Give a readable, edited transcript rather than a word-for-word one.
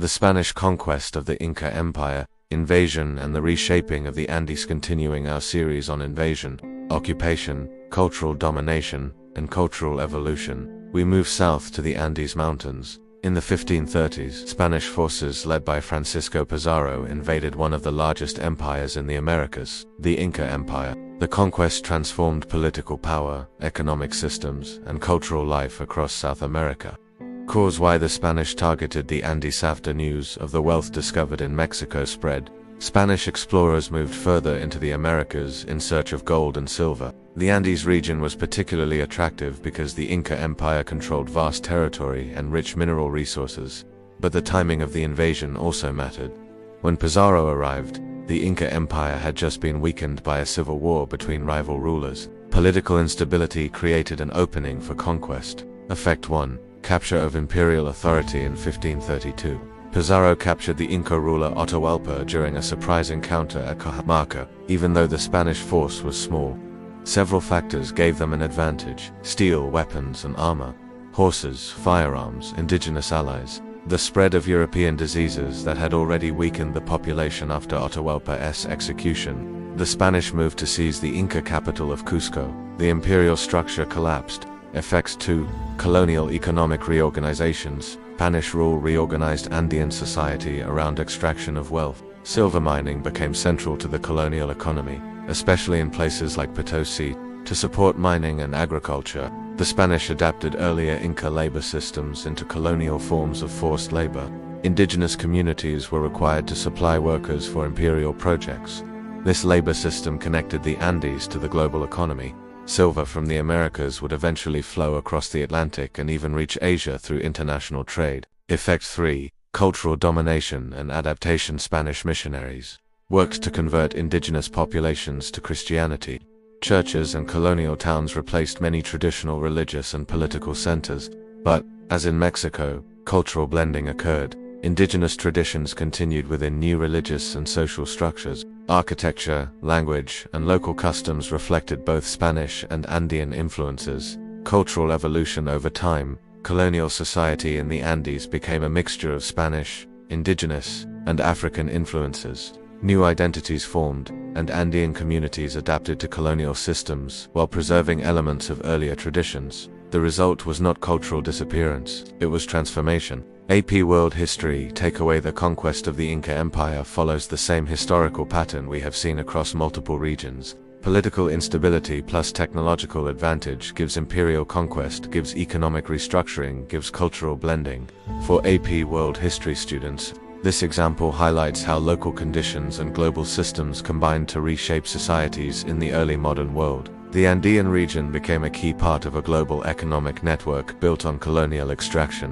The Spanish conquest of the Inca Empire, invasion and the reshaping of the Andes. Continuing our series on invasion, occupation, cultural domination, and cultural evolution, we move south to the Andes Mountains. In the 1530s, Spanish forces led by Francisco Pizarro invaded one of the largest empires in the Americas, the Inca Empire. The conquest transformed political power, economic systems, and cultural life across South America. Cause why the Spanish targeted the Andes. After news of the wealth discovered in Mexico spread, Spanish explorers moved further into the Americas in search of gold and silver. The Andes region was particularly attractive because the Inca Empire controlled vast territory and rich mineral resources, but the timing of the invasion also mattered. When Pizarro arrived, the Inca Empire had just been weakened by a civil war between rival rulers. Political instability created an opening for conquest. Effect 1. Capture of imperial authority in 1532. Pizarro captured the Inca ruler Atahualpa during a surprise encounter at Cajamarca, even though the Spanish force was small. Several factors gave them an advantage: steel, weapons, and armor, horses, firearms, indigenous allies, the spread of European diseases that had already weakened the population after Atahualpa's execution. The Spanish moved to seize the Inca capital of Cusco. The imperial structure collapsed. Effects 2. Colonial economic reorganizations. Spanish rule reorganized Andean society around extraction of wealth. Silver mining became central to the colonial economy, especially in places like Potosi. To support mining and agriculture, the Spanish adapted earlier Inca labor systems into colonial forms of forced labor. Indigenous communities were required to supply workers for imperial projects. This labor system connected the Andes to the global economy. Silver from the Americas would eventually flow across the Atlantic and even reach Asia through international trade. Effect 3. Cultural domination and adaptation. Spanish missionaries worked to convert indigenous populations to Christianity. Churches and colonial towns replaced many traditional religious and political centers. But, as in Mexico, cultural blending occurred. Indigenous traditions continued within new religious and social structures. Architecture, language, and local customs reflected both Spanish and Andean influences. Cultural evolution over time. Colonial society in the Andes became a mixture of Spanish, indigenous, and African influences. New identities formed, and Andean communities adapted to colonial systems while preserving elements of earlier traditions. The result was not cultural disappearance, it was transformation. AP World History Takeaway: the conquest of the Inca Empire follows the same historical pattern we have seen across multiple regions. Political instability plus technological advantage gives imperial conquest, gives economic restructuring, gives cultural blending. For AP World History students, this example highlights how local conditions and global systems combined to reshape societies in the early modern world. The Andean region became a key part of a global economic network built on colonial extraction.